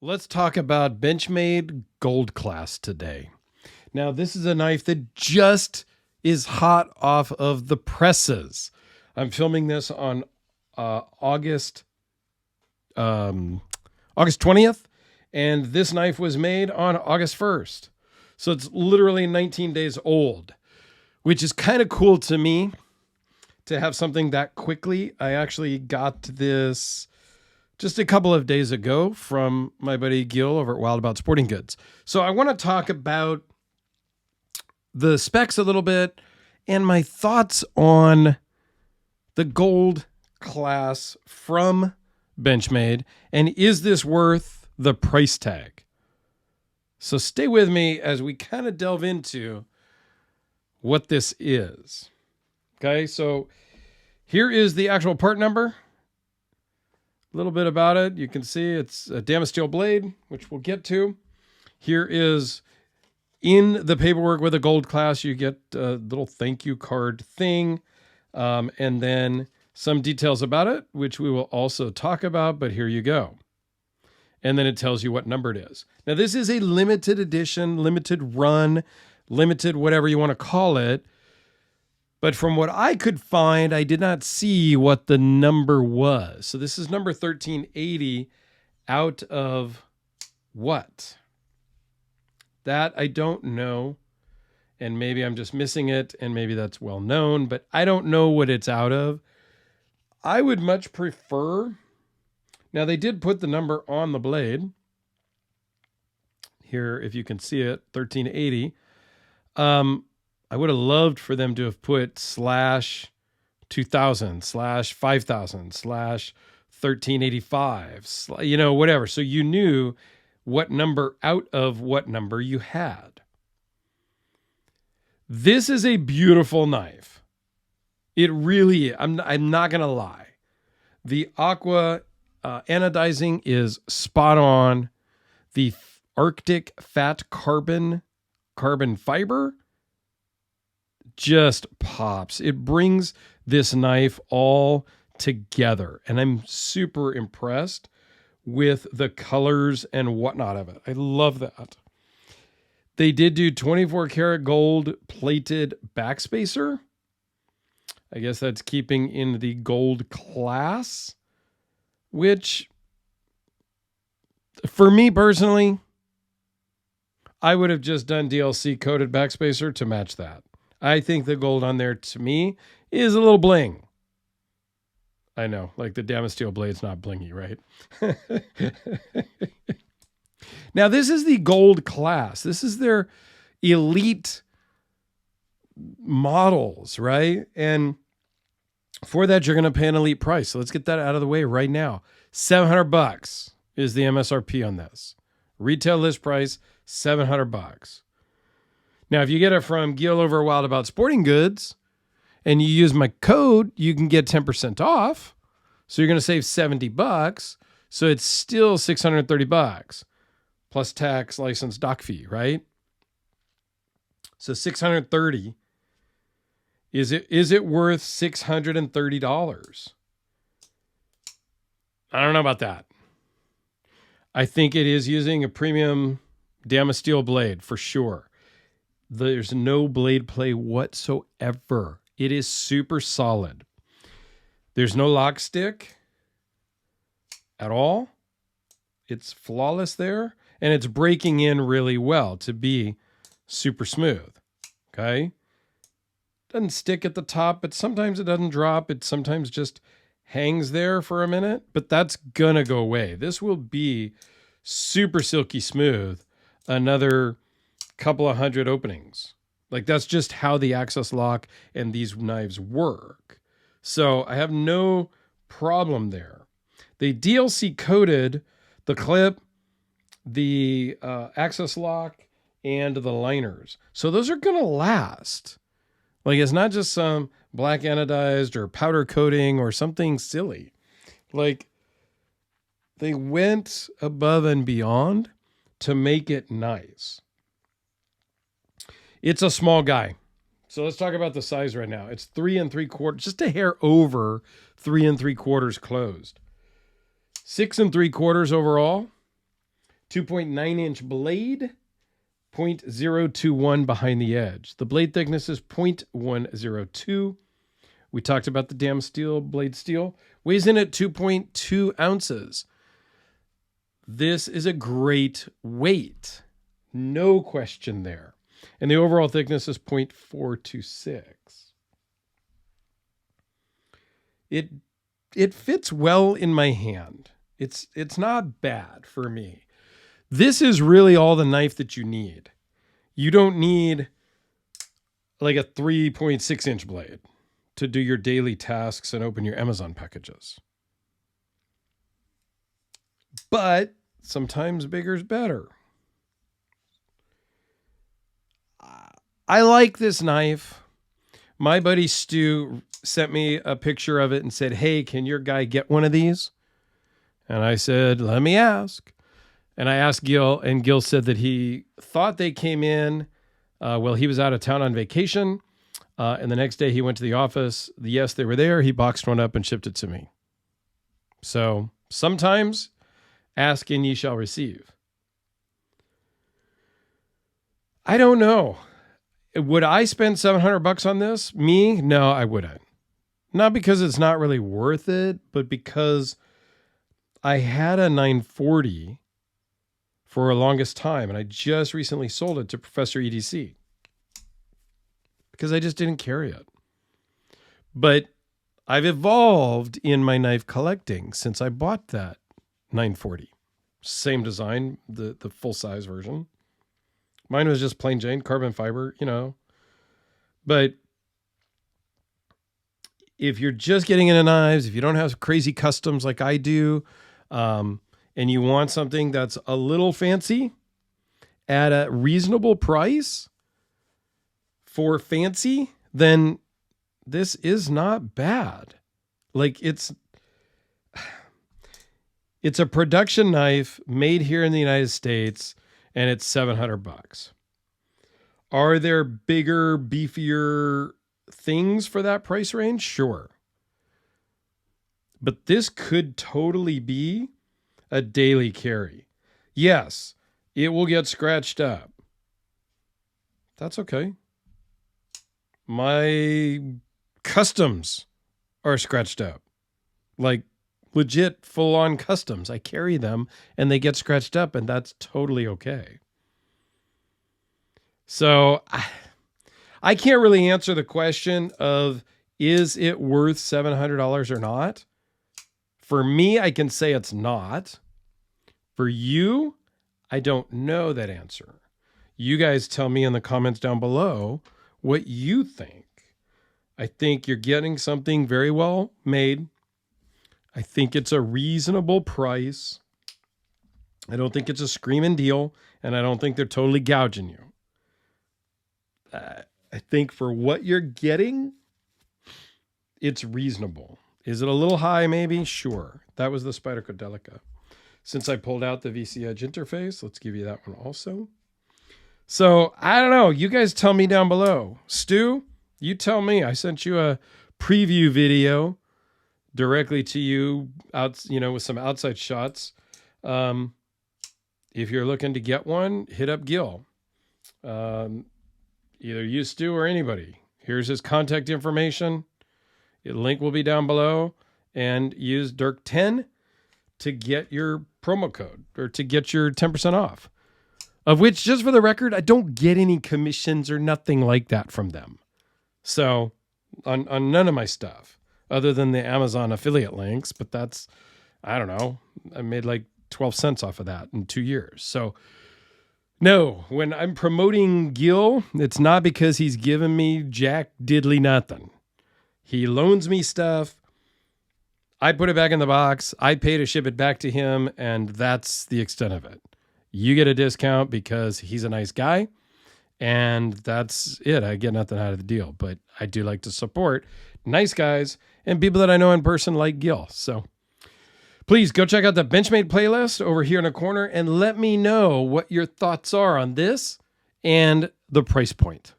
Let's talk about Benchmade Gold Class today. Now, this is a knife that just is hot off of the presses. I'm filming this on August 20th, and this knife was made on August 1st. So it's literally 19 days old, which is kind of cool to me to have something that quickly. I actually got this just a couple of days ago from my buddy Gil over at Wild About Sporting Goods. So I want to talk about the specs a little bit and my thoughts on the gold class from Benchmade, and is this worth the price tag? So stay with me as we kind of delve into what this is. Okay, so here is the actual part number. A little bit about it. You can see it's a Damasteel blade, which we'll get to. Here is in the paperwork with a gold class, you get a little thank you card thing. And then some details about it, which we will also talk about, but here you go. And then it tells you what number it is. Now, this is a limited edition, limited run, limited whatever you want to call it. But from what I could find, I did not see what the number was. So this is number 1380 out of what? That I don't know. And maybe I'm just missing it, and maybe that's well known, but I don't know what it's out of. I would much prefer... Now, they did put the number on the blade. Here, if you can see it, 1380. I would have loved for them to have put /2000, /5000, /1385, whatever. So you knew what number out of what number you had. This is a beautiful knife. It really is. I'm not going to lie. The aqua anodizing is spot on. The Arctic fat carbon fiber just pops. It brings this knife all together, and I'm super impressed with the colors and whatnot of it. I love that. They did do 24 karat gold plated backspacer. I guess that's keeping in the gold class, which for me personally, I would have just done DLC coated backspacer to match that. I think the gold on there, to me, is a little bling. I know, like the Damasteel blade's not blingy, right? Now, this is the gold class. This is their elite models, right? And for that, you're going to pay an elite price. So let's get that out of the way right now. $700 is the MSRP on this. Retail list price, $700. Now, if you get it from Gil over Wild About Sporting Goods and you use my code, you can get 10% off. So you're going to save $70. So it's still $630 plus tax, license, doc fee, right? So $630. Is it worth $630? I don't know about that. I think it is using a premium Damasteel blade for sure. There's no blade play whatsoever. It is super solid. There's no lock stick at all. It's flawless there. And it's breaking in really well to be super smooth. Okay? Doesn't stick at the top, but sometimes it doesn't drop. It sometimes just hangs there for a minute. But that's going to go away. This will be super silky smooth. Another couple of hundred openings. Like, that's just how the access lock and these knives work. So I have no problem there. They DLC coated the clip, the access lock, and the liners. So those are going to last. Like, it's not just some black anodized or powder coating or something silly. Like, they went above and beyond to make it nice. It's a small guy. So let's talk about the size right now. It's 3 3/4, just a hair over 3 3/4 closed. 6 3/4 overall. 2.9 inch blade, 0.021 behind the edge. The blade thickness is 0.102. We talked about the damn steel, blade steel. Weighs in at 2.2 ounces. This is a great weight. No question there. And the overall thickness is 0.426. It fits well in my hand. It's not bad for me. This is really all the knife that you need. You don't need like a 3.6 inch blade to do your daily tasks and open your Amazon packages. But sometimes bigger's better. I like this knife. My buddy Stu sent me a picture of it and said, "Hey, can your guy get one of these?" And I said, "Let me ask." And I asked Gil, and Gil said that he thought they came in while he was out of town on vacation. And the next day he went to the office. Yes, they were there. He boxed one up and shipped it to me. So sometimes ask and ye shall receive. I don't know. Would I spend $700 on this? Me? No, I wouldn't. Not because it's not really worth it, but because I had a 940 for a longest time, and I just recently sold it to Professor EDC because I just didn't carry it. But I've evolved in my knife collecting since I bought that 940. Same design, the full-size version. Mine was just plain Jane, carbon fiber, you know. But if you're just getting into knives, if you don't have crazy customs like I do, and you want something that's a little fancy at a reasonable price for fancy, then this is not bad. Like it's a production knife made here in the United States, and it's $700. Are there bigger, beefier things for that price range? Sure. But this could totally be a daily carry. Yes, it will get scratched up. That's okay. My customs are scratched up. Like legit full-on customs. I carry them and they get scratched up, and that's totally okay. So I can't really answer the question of, is it worth $700 or not? For me, I can say it's not. For you, I don't know that answer. You guys tell me in the comments down below what you think. I think you're getting something very well made. I think it's a reasonable price. I don't think it's a screaming deal, and I don't think they're totally gouging you. I think for what you're getting, it's reasonable. Is it a little high? Maybe. Sure. That was the Spyderco Delica. Since I pulled out the VC Edge interface, let's give you that one also. So I don't know. You guys tell me down below. Stu, you tell me. I sent you a preview video directly to you out, with some outside shots. If you're looking to get one, hit up Gil. Either you, Stu, or anybody. Here's his contact information. The link will be down below. And use Dirk10 to get your promo code, or to get your 10% off. Of which, just for the record, I don't get any commissions or nothing like that from them. So, on none of my stuff, other than the Amazon affiliate links, but that's, I don't know, I made like 12 cents off of that in 2 years. So, no, when I'm promoting Gil, it's not because he's giving me jack diddly nothing. He loans me stuff. I put it back in the box. I pay to ship it back to him, and that's the extent of it. You get a discount because he's a nice guy, and that's it. I get nothing out of the deal, but I do like to support nice guys and people that I know in person like Gil. So please go check out the Benchmade playlist over here in the corner and let me know what your thoughts are on this and the price point.